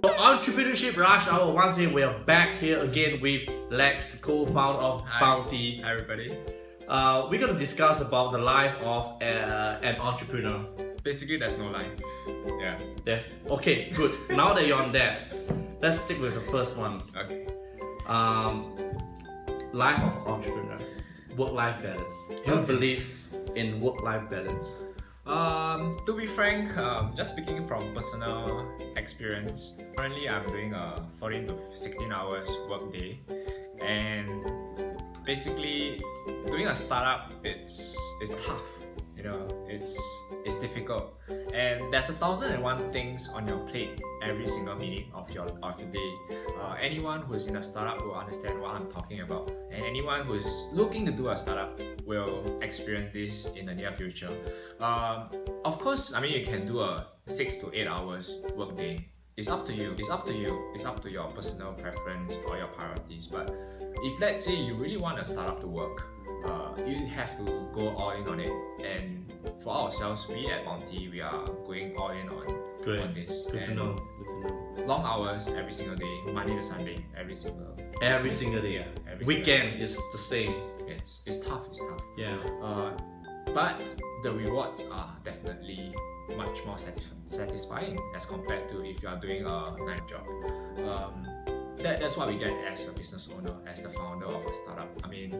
So Entrepreneurship Rush Hour, once again we are back here again with Lex, the co-founder of Bounty. Hi everybody. We're going to discuss about the life of an entrepreneur. Basically, there's no life. Yeah. Okay, good. Now that you're on that, let's stick with the first one. Okay. Life of entrepreneur, work-life balance. Do you believe in work-life balance? To be frank, just speaking from personal experience, currently I'm doing a 14 to 16 hours work day, and basically doing a startup, it's tough. You know, it's difficult, and there's 1,001 things on your plate every single minute of your day. Anyone who's in a startup will understand what I'm talking about, and anyone who's looking to do a startup will experience this in the near future. Of course, I mean, you can do a 6 to 8 hours work day. It's up to you. It's up to your personal preference or your priorities. But if let's say you really want a startup to work, you have to go all in on it. And for ourselves, we at Bounty, we are going all in on this. Good to know. Long hours every single day, Monday to Sunday, every single day. Yeah. Weekend is the same. Yes, it's tough. Yeah. But the rewards are definitely much more satisfying as compared to if you are doing a 9 job. That's what we get as a business owner, as the founder of a startup. I mean,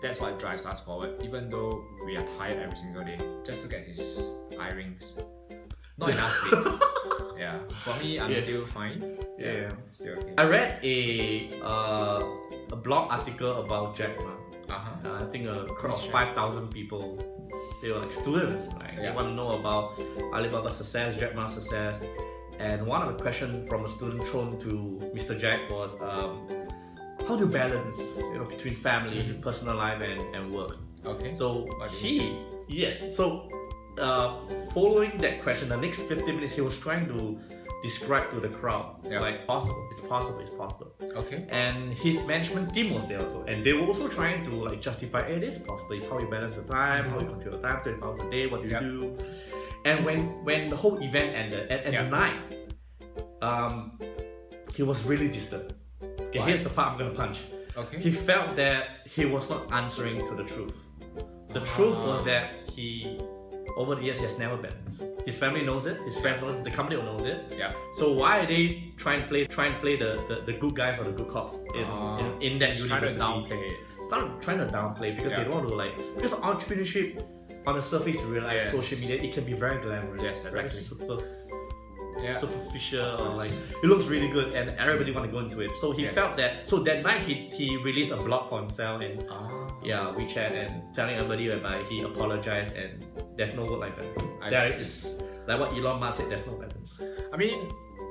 that's what drives us forward. Even though we are tired every single day, just look at his eye rings. Not enough sleep. Yeah, for me, I'm still fine. Yeah, still okay. I read a blog article about Jack Ma. I think a crowd of 5,000 people. They were like students. Right? They want to know about Alibaba's success, Jack Ma's success. And one of the questions from a student thrown to Mr. Jack was, how do you balance, between family, personal life, and work? Okay. So following that question, the next 15 minutes he was trying to describe to the crowd, like it's possible. Okay. And his management team was there also, and they were also trying to like justify, it is possible. It's how you balance the time, how you control the time, 24 hours a day, what do you do? And when the whole event ended at the night, he was really disturbed. Okay, here's the part I'm gonna punch. Okay. He felt that he was not answering to the truth. The truth was that over the years, he has never balanced. His family knows it, his friends know it, the company knows it. Yeah. So why are they trying to play the good guys or the good cops in that university? Trying to downplay it. Start trying to downplay because they don't want to because entrepreneurship on the surface, you realize social media, it can be very glamorous. Yes, exactly. Very superficial, or like it looks really good and everybody want to go into it. So he felt that. So that night he released a blog for himself and WeChat and telling everybody whereby he apologized and there's no work like that. There is, like what Elon Musk said, there's no balance. I mean,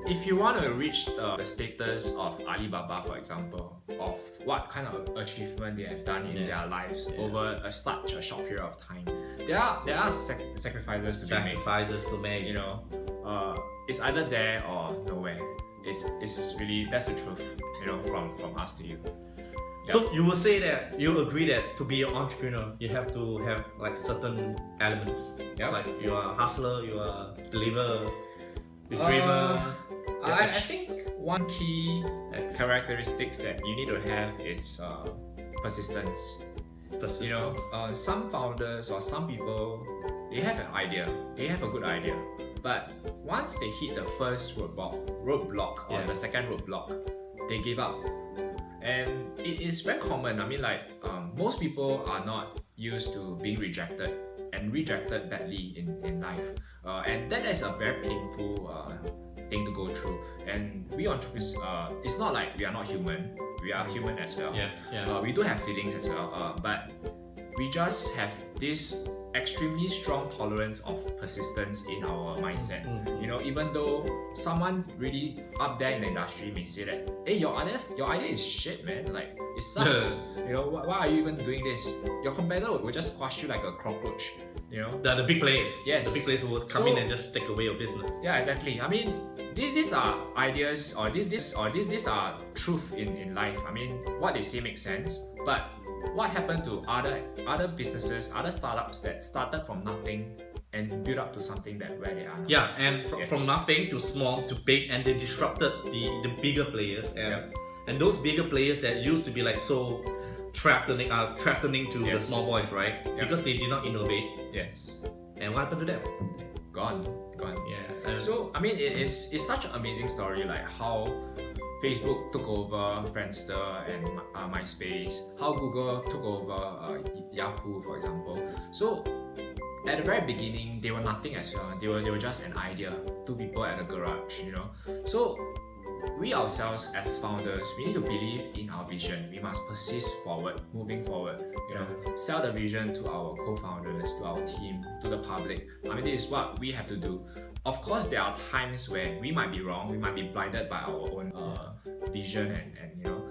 if you want to reach the status of Alibaba, for example, of what kind of achievement they have done in their lives over such a short period of time, there are sacrifices to be made. It's either there or nowhere. It's really, that's the truth. From us to you. So you will say that you agree that to be an entrepreneur, you have to have like certain elements. Like you are a hustler, you are a believer, you dreamer. I think one key characteristics that you need to have is persistence. Some founders or some people, they have an idea, they have a good idea, but once they hit the first roadblock or the second roadblock, they give up. And it is very common. I mean, most people are not used to being rejected and rejected badly in life, and that is a very painful thing to go through. And we entrepreneurs, it's not like we are not human. We are human as well. We do have feelings as well, but we just have this extremely strong tolerance of persistence in our mindset. Even though someone really up there in the industry may say that, hey, your idea is shit, man. Like, it sucks. Why are you even doing this? Your competitor will just squash you like a cockroach. The big players. Yes. The big players will come in and just take away your business. Yeah, exactly. I mean, these are ideas, or these are truth in life. I mean, what they say makes sense, but what happened to other businesses, other startups that started from nothing and build up to something that where they are now. Yeah, and from nothing to small to big, and they disrupted the bigger players, and those bigger players that used to be like so threatening to the small boys, right? Because they did not innovate. Yes. And what happened to them? Gone. Yeah. So I mean, it's such an amazing story, like how Facebook took over Friendster and MySpace, how Google took over Yahoo, for example. So at the very beginning, they were nothing as well. They were just an idea, two people at a garage, you know. So we ourselves as founders, we need to believe in our vision. We must persist forward, moving forward. You know, sell the vision to our co-founders, to our team, to the public. I mean, this is what we have to do. Of course, there are times where we might be wrong, we might be blinded by our own vision and you know.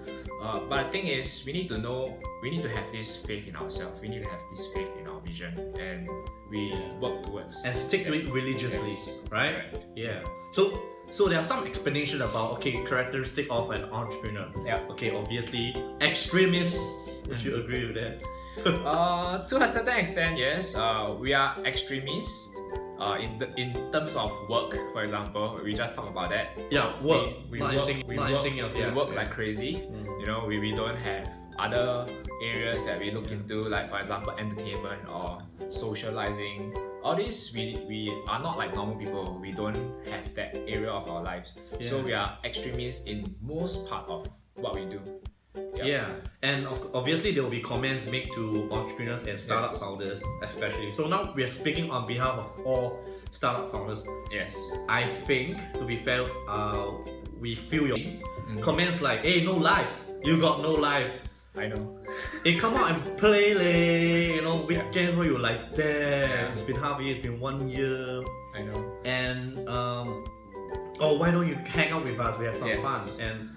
But the thing is, we need to have this faith in ourselves. We need to have this faith in our vision, and we work towards and stick to it religiously, right? Yeah. So there are some explanation about characteristic of an entrepreneur. Yeah. Okay, obviously extremists. Would you agree with that? To a certain extent, yes. We are extremists. In terms of work, for example, we just talk about that. Yeah, work. We not work. Anything, We not work. Anything else. We work like crazy. You know, we don't have other areas that we look into, like for example, entertainment or socializing. All this we are not like normal people. We don't have that area of our lives. So we are extremists in most part of what we do. Yeah, and obviously there will be comments made to entrepreneurs and startup founders especially. So now we are speaking on behalf of all startup founders. Yes. I think, to be fair, we feel your comments like, hey, no life, you got no life. I know. Hey, come out and play, you know, weekends where you're like, damn, it's been half a year, it's been 1 year. I know. And, why don't you hang out with us, we have some fun. And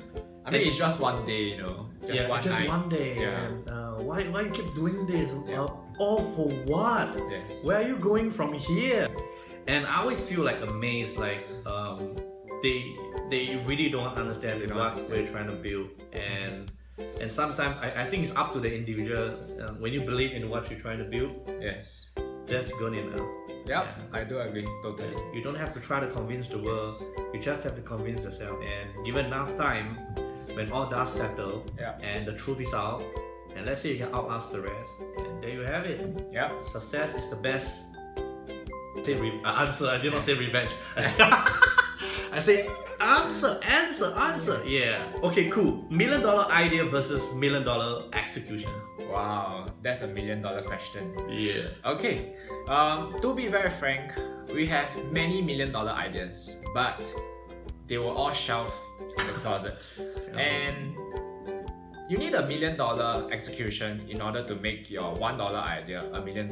I mean, it's just one day, you know. Just one night. One day. Yeah. And why you keep doing this? All for what? Yes. Where are you going from here? And I always feel like amazed, like they really don't understand what we're trying to build. And sometimes I think it's up to the individual. When you believe in what you're trying to build, yes, that's good enough. Yep, I do agree totally. You don't have to try to convince the world. You just have to convince yourself. And given enough time, when all dust settle and the truth is out, and let's say you can outlast the rest, and there you have it. Yeah, success is the best. Answer. I did not say revenge. I say answer. Yeah. Okay, cool. $1 million idea versus $1 million execution. Wow, that's $1 million question. Yeah. Okay. To be very frank, we have many $1 million ideas, but they were all shelved in the closet. And you need $1 million execution in order to make your $1 idea $1 million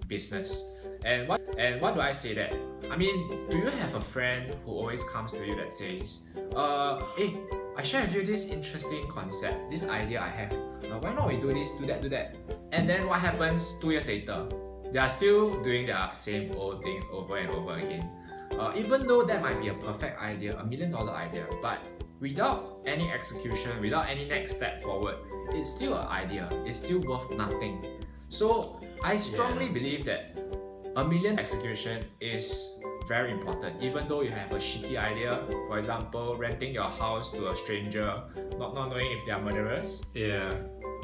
business. And what do I say that? I mean, do you have a friend who always comes to you that says, hey, I share with you this interesting concept, this idea I have. Why not we do this, do that? And then what happens 2 years later? They are still doing their same old thing over and over again. Even though that might be a perfect idea, $1 million idea, but without any execution, without any next step forward, it's still an idea. It's still worth nothing. So I strongly believe that $1 million execution is very important. Even though you have a shitty idea, for example, renting your house to a stranger, not knowing if they are murderers. Yeah.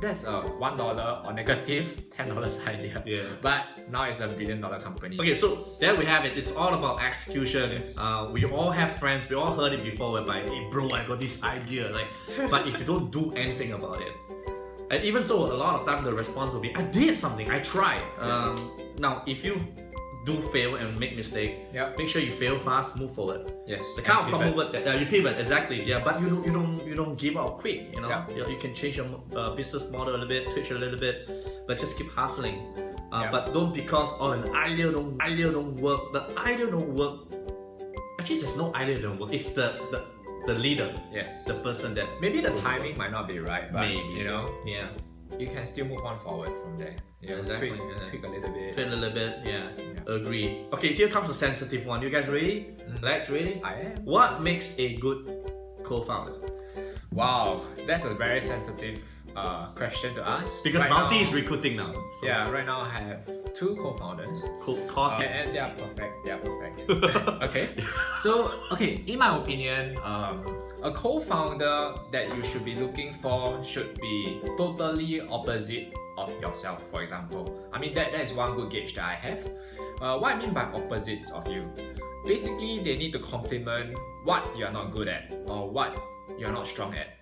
That's a $1 or negative $10 idea. Yeah. But now it's a $1 billion company. Okay, so there we have it. It's all about execution. Yes. We all have friends. We all heard it before. Whereby, hey bro, I got this idea. Like, but if you don't do anything about it, and even so, a lot of time the response will be, I did something. I tried. Now, if you do fail and make mistake, make sure you fail fast, move forward. Yes. The kind of common word that you pivot, exactly. Yeah, but you don't give up quick. You know, you can change your business model a little bit, twitch a little bit, but just keep hustling. But don't because an idea don't work. The idea don't work. Actually, there's no idea don't work. It's the leader. Yes. The person that maybe the timing might not be right, but maybe, you know, you can still move on forward from there. You know, exactly. Tweak a little bit. Tweak a little bit. Yeah. Agree. Okay, here comes a sensitive one. You guys ready? Lex, ready? I am. What makes a good co-founder? Wow, that's a very sensitive question to ask. Because right Bountie now, is recruiting now. So. Yeah, right now I have 2 co-founders. Core team. And they are perfect. They are perfect. Okay. So, in my opinion, a co-founder that you should be looking for should be totally opposite of yourself, for example. I mean, that is one good gauge that I have. What I mean by opposites of you, basically they need to complement what you're not good at or what you're not strong at.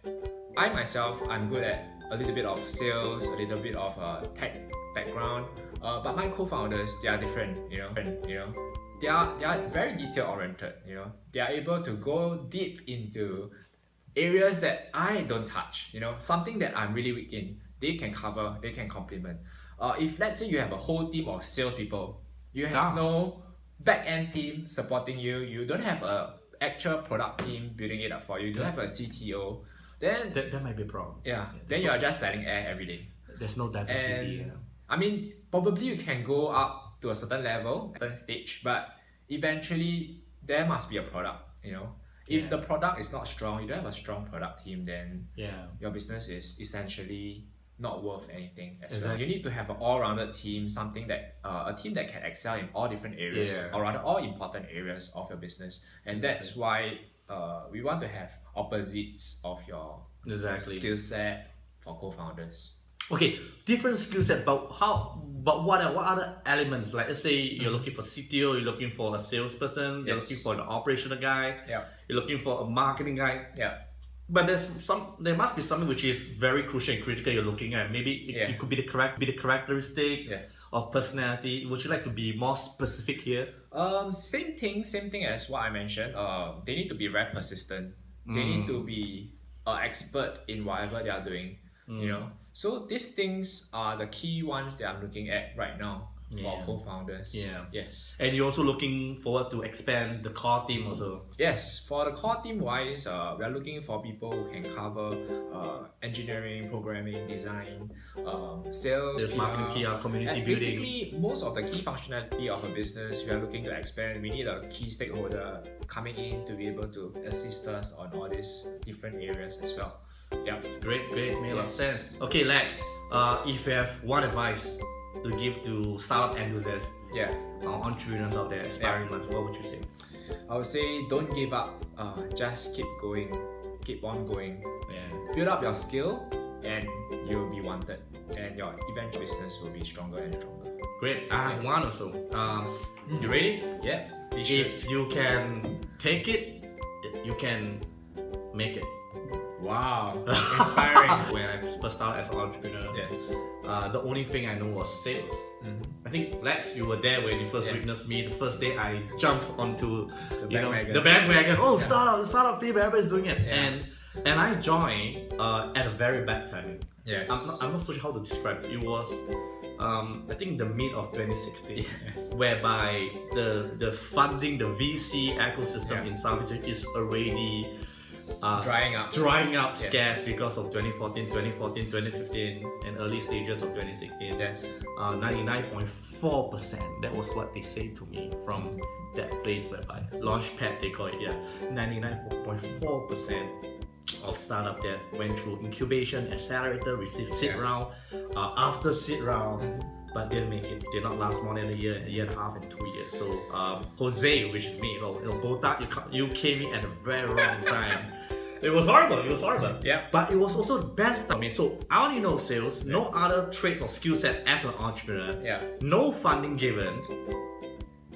I myself, I'm good at a little bit of sales, a little bit of tech background, but my co-founders, they are different, you know. They are very detail oriented, you know. They are able to go deep into areas that I don't touch, you know, something that I'm really weak in. They can cover, they can complement. If let's say you have a whole team of salespeople, you have no back-end team supporting you, you don't have a actual product team building it up for you, you don't have a CTO, then that might be a problem. Then you are just selling air every day. There's no diversity. And, I mean, probably you can go up to a certain level, certain stage, but eventually there must be a product, you know. If the product is not strong, you don't have a strong product team, then your business is essentially not worth anything as well. You need to have an all-rounded team, something that a team that can excel in all different areas, or rather all important areas of your business. And that's why we want to have opposites of your skill set for co-founders. Okay, different skill set, but what other elements? Like, let's say you're looking for CTO, you're looking for a salesperson, you're looking for an operational guy, you're looking for a marketing guy. But there must be something which is very crucial and critical you're looking at. Maybe it could be the characteristic or personality. Would you like to be more specific here? Same thing as what I mentioned. They need to be very persistent. They need to be an expert in whatever they are doing. You know, so these things are the key ones that I'm looking at right now for co-founders. Yes. And you're also looking forward to expand the core team also. Yes, for the core team wise, we are looking for people who can cover engineering, programming, design, sales, there's marketing, PR, community building. Basically, most of the key functionality of a business we are looking to expand. We need a key stakeholder coming in to be able to assist us on all these different areas as well. Great, made a lot of sense. Okay, Lex, if you have one advice to give to startup enthusiasts, entrepreneurs out there, aspiring ones, what would you say? I would say don't give up. Just keep going, keep on going. Build up your skill, and you'll be wanted, and your eventual business will be stronger and stronger. Great. I have one also. You ready? Yeah. If you can take it, you can make it. Wow, inspiring. When I first started as an entrepreneur, the only thing I know was sales. I think, Lex, you were there when you first witnessed me. The first day I jumped onto the bandwagon. Oh, startup fee, everybody's doing it. And I joined at a very bad timing. I'm not so sure how to describe it. It was I think the mid of 2016, whereby the funding, the VC ecosystem in Southeast Asia is already drying up scarce because of 2014, 2015, and early stages of 2016. 99.4%. That was what they say to me from that place whereby Launchpad they call it. 99.4% of startup that went through incubation, accelerator, received seed round, after seed round, but didn't make it. Did not last more than a year and a half, and 2 years. So Jose, which is me, Botak, you came in at a very wrong time. It was horrible. But it was also the best time. So I only know sales, no other traits or skill set as an entrepreneur. No funding given.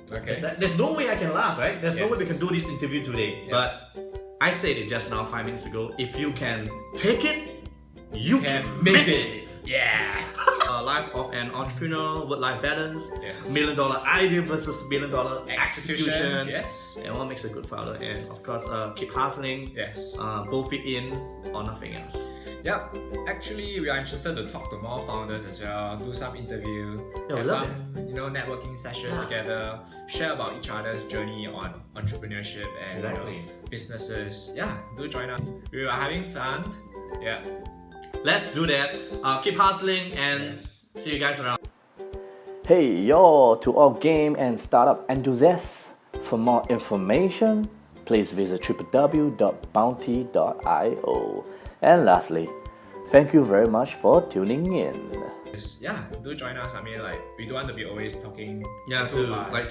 There's no way I can last, right? There's no way we can do this interview today. But I said it just now 5 minutes ago. If you can take it, you can make it. Life of an entrepreneur, work-life balance, $1 million idea versus $1 million execution. And what makes a good founder? And of course, keep hustling. Both fit in or nothing else. Actually, we are interested to talk to more founders as well, do some interview, have some networking session together, share about each other's journey on entrepreneurship and businesses. Do join us. We are having fun. Let's do that. Keep hustling and see you guys around. Hey yo, to all game and startup enthusiasts, for more information, please visit www.bountie.io. And lastly, Thank you very much for tuning in. Yeah, do join us. I mean, like, we don't want to be always talking Yeah, too to fast. like